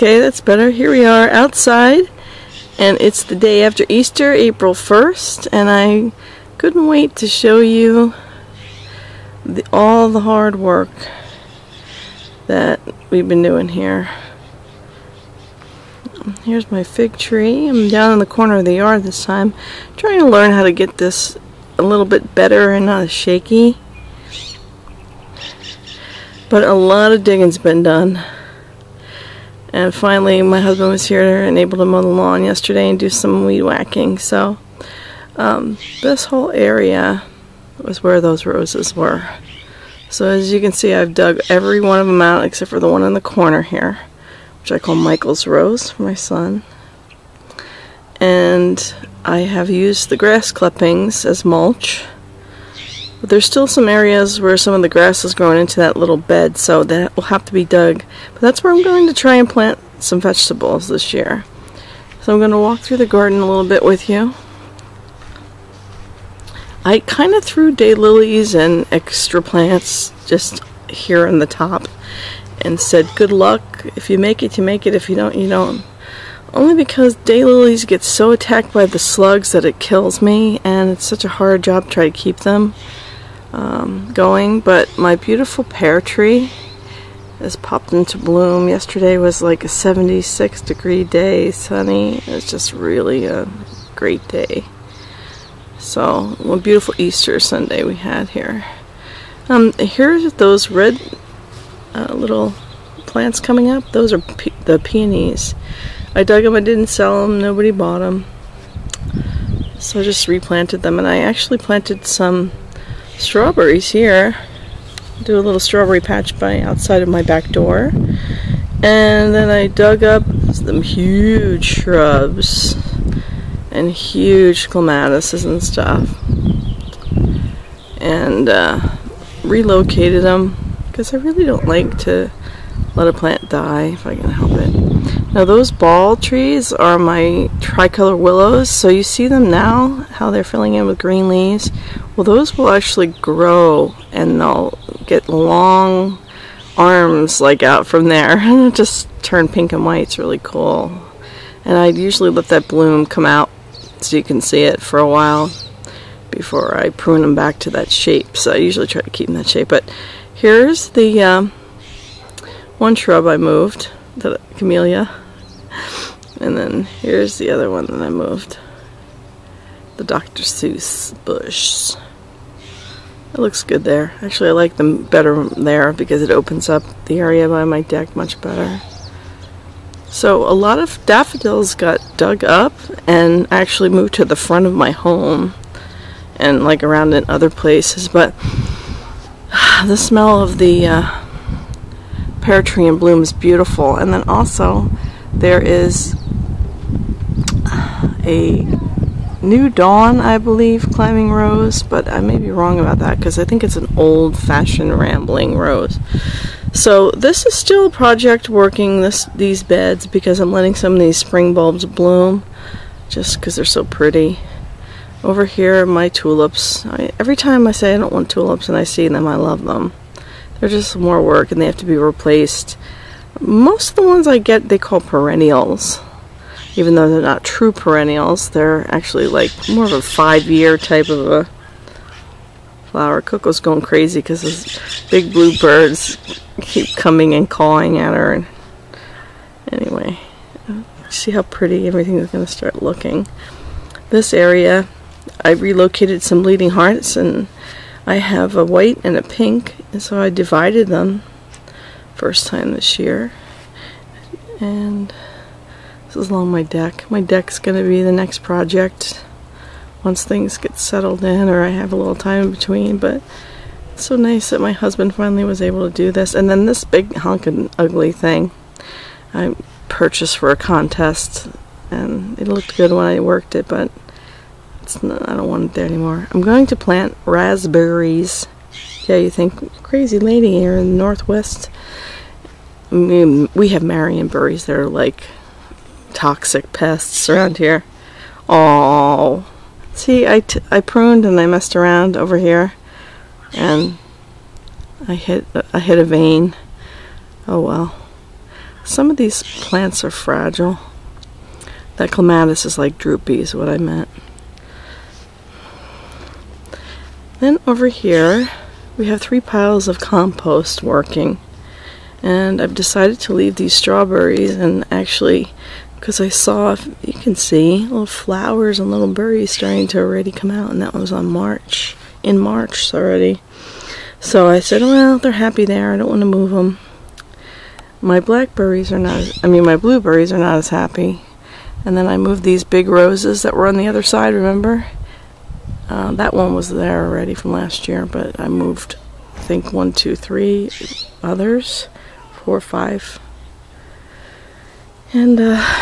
Okay, that's better. Here we are outside, and it's the day after Easter, April 1st, and I couldn't wait to show you all the hard work that we've been doing here. Here's my fig tree. I'm down in the corner of the yard this time, trying to learn how to get this a little bit better and not as shaky. But a lot of digging's been done. And finally my husband was here and able to mow the lawn yesterday and do some weed whacking. So this whole area was where those roses were. So as you can see, I've dug every one of them out except for the one in the corner here, which I call Michael's Rose for my son. And I have used the grass clippings as mulch. But there's still some areas where some of the grass is growing into that little bed, so that will have to be dug. But that's where I'm going to try and plant some vegetables this year. So I'm going to walk through the garden a little bit with you. I kind of threw daylilies and extra plants just here on the top and said, good luck. If you make it, you make it. If you don't, you don't. Only because daylilies get so attacked by the slugs that it kills me, and it's such a hard job to try to keep them going. But my beautiful pear tree has popped into bloom. Yesterday was like a 76-degree day, sunny. It was just really a great day. So, what a beautiful Easter Sunday we had here. Here's those red little plants coming up. Those are the peonies. I dug them, I didn't sell them, nobody bought them. So I just replanted them, and I actually planted some strawberries here. Do a little strawberry patch outside of my back door. And then I dug up some huge shrubs and huge clematises and stuff. And relocated them, because I really don't like to let a plant die if I can help it. Now those ball trees are my tricolor willows, so you see them now, how they're filling in with green leaves. Well, those will actually grow and they'll get long arms like out from there and just turn pink and white. It's really cool. And I usually let that bloom come out so you can see it for a while before I prune them back to that shape. So I usually try to keep them that shape. But here's the one shrub I moved, the camellia, and then here's the other one that I moved, the Dr. Seuss bush. It looks good there. Actually, I like them better there because it opens up the area by my deck much better. So a lot of daffodils got dug up and actually moved to the front of my home and like around in other places, but the smell of the pear tree in bloom is beautiful. And then also there is a New Dawn, I believe, climbing rose, but I may be wrong about that because I think it's an old-fashioned rambling rose. So this is still a project working these beds because I'm letting some of these spring bulbs bloom just because they're so pretty. Over here, my tulips. Every time I say I don't want tulips and I see them, I love them. They're just more work and they have to be replaced. Most of the ones I get, they call perennials. Even though they're not true perennials, they're actually like more of a 5-year type of a flower. Coco's going crazy because those big blue birds keep coming and cawing at her. And anyway, see how pretty everything is going to start looking. This area, I relocated some bleeding hearts, and I have a white and a pink, and so I divided them first time this year. And this is along my deck. My deck's going to be the next project once things get settled in or I have a little time in between. But it's so nice that my husband finally was able to do this. And then this big honkin' ugly thing I purchased for a contest, and it looked good when I worked it, but it's not, I don't want it there anymore. I'm going to plant raspberries. Yeah, you think, crazy lady here in the Northwest. I mean, we have Marionberries that are like toxic pests around here. Oh, see, I pruned and I messed around over here, and I hit a vein. Oh well. Some of these plants are fragile. That clematis is like droopy is what I meant. Then over here we have 3 piles of compost working, and I've decided to leave these strawberries, and actually because I saw, if you can see, little flowers and little berries starting to already come out, and that was on March, in March already. So I said, well, they're happy there, I don't want to move them. My blackberries are not, my blueberries are not as happy. And then I moved these big roses that were on the other side, remember? That one was there already from last year, but I moved, I think, 1, 2, 3 others, 4, 5. And this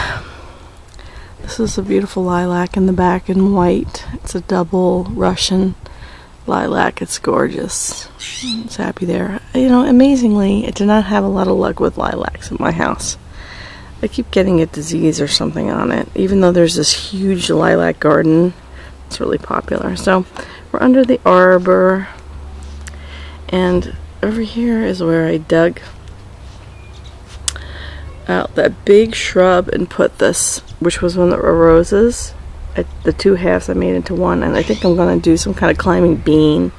is a beautiful lilac in the back in white. It's a double Russian lilac. It's gorgeous. It's happy there. You know, amazingly, I did not have a lot of luck with lilacs in my house. I keep getting a disease or something on it, even though there's this huge lilac garden. It's really popular. So we're under the arbor, and over here is where I dug out that big shrub and put this, which was one of the roses. The 2 halves I made into one, and I think I'm going to do some kind of climbing bean.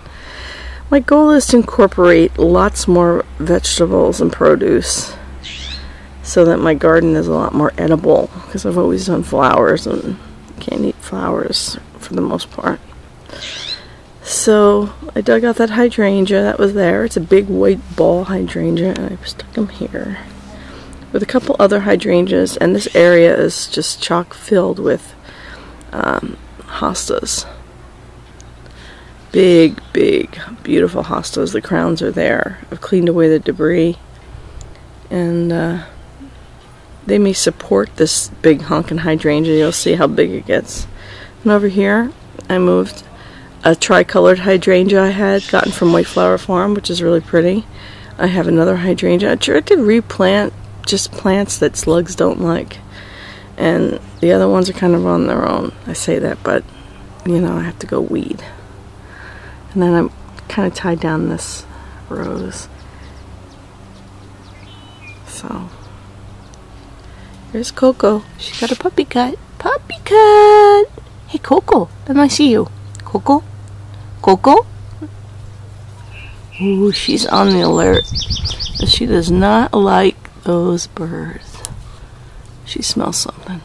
My goal is to incorporate lots more vegetables and produce so that my garden is a lot more edible, because I've always done flowers and can't eat flowers for the most part. So I dug out that hydrangea that was there. It's a big white ball hydrangea, and I stuck them here with a couple other hydrangeas, and this area is just chock filled with hostas. Big, beautiful hostas. The crowns are there. I've cleaned away the debris, and they may support this big honkin' hydrangea. You'll see how big it gets. And over here I moved a tricolored hydrangea I had gotten from White Flower Farm, which is really pretty. I have another hydrangea. I tried to replant just plants that slugs don't like, and the other ones are kind of on their own. I say that, but you know, I have to go weed. And then I'm kind of tied down this rose. So here's Coco. She got a puppy cut. Puppy cut! Hey Coco, let me see you. Coco? Coco? Ooh, she's on the alert. She does not like those birds. She smells something.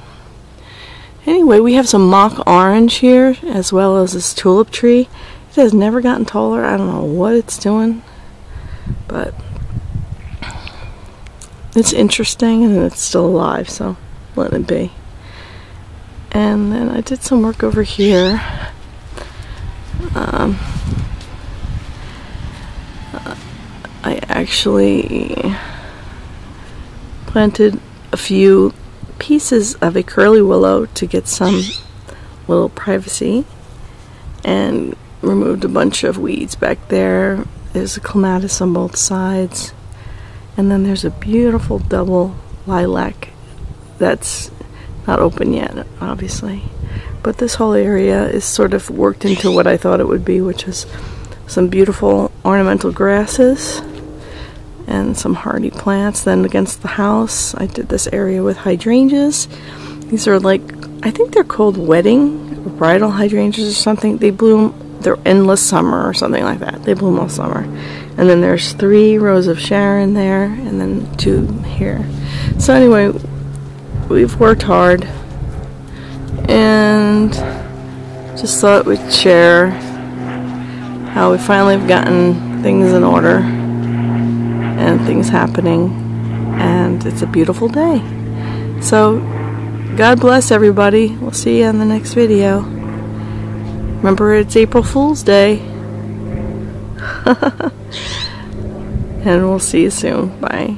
Anyway, we have some mock orange here, as well as this tulip tree. It has never gotten taller. I don't know what it's doing, but it's interesting, and it's still alive, so let it be. And then I did some work over here. I actually planted a few pieces of a curly willow to get some little privacy, and removed a bunch of weeds back there. There's a clematis on both sides, and then there's a beautiful double lilac that's not open yet, obviously, but this whole area is sort of worked into what I thought it would be, which is some beautiful ornamental grasses and some hardy plants. Then against the house I did this area with hydrangeas. These are like, I think they're called wedding or bridal hydrangeas or something. They bloom, they're endless summer or something like that. They bloom all summer. And then there's 3 rows of Sharon there, and then 2 here. So anyway, we've worked hard, and just thought we'd share how we finally have gotten things in order and things happening, and it's a beautiful day. So God bless everybody. We'll see you in the next video. Remember, it's April Fool's Day. And we'll see you soon. Bye.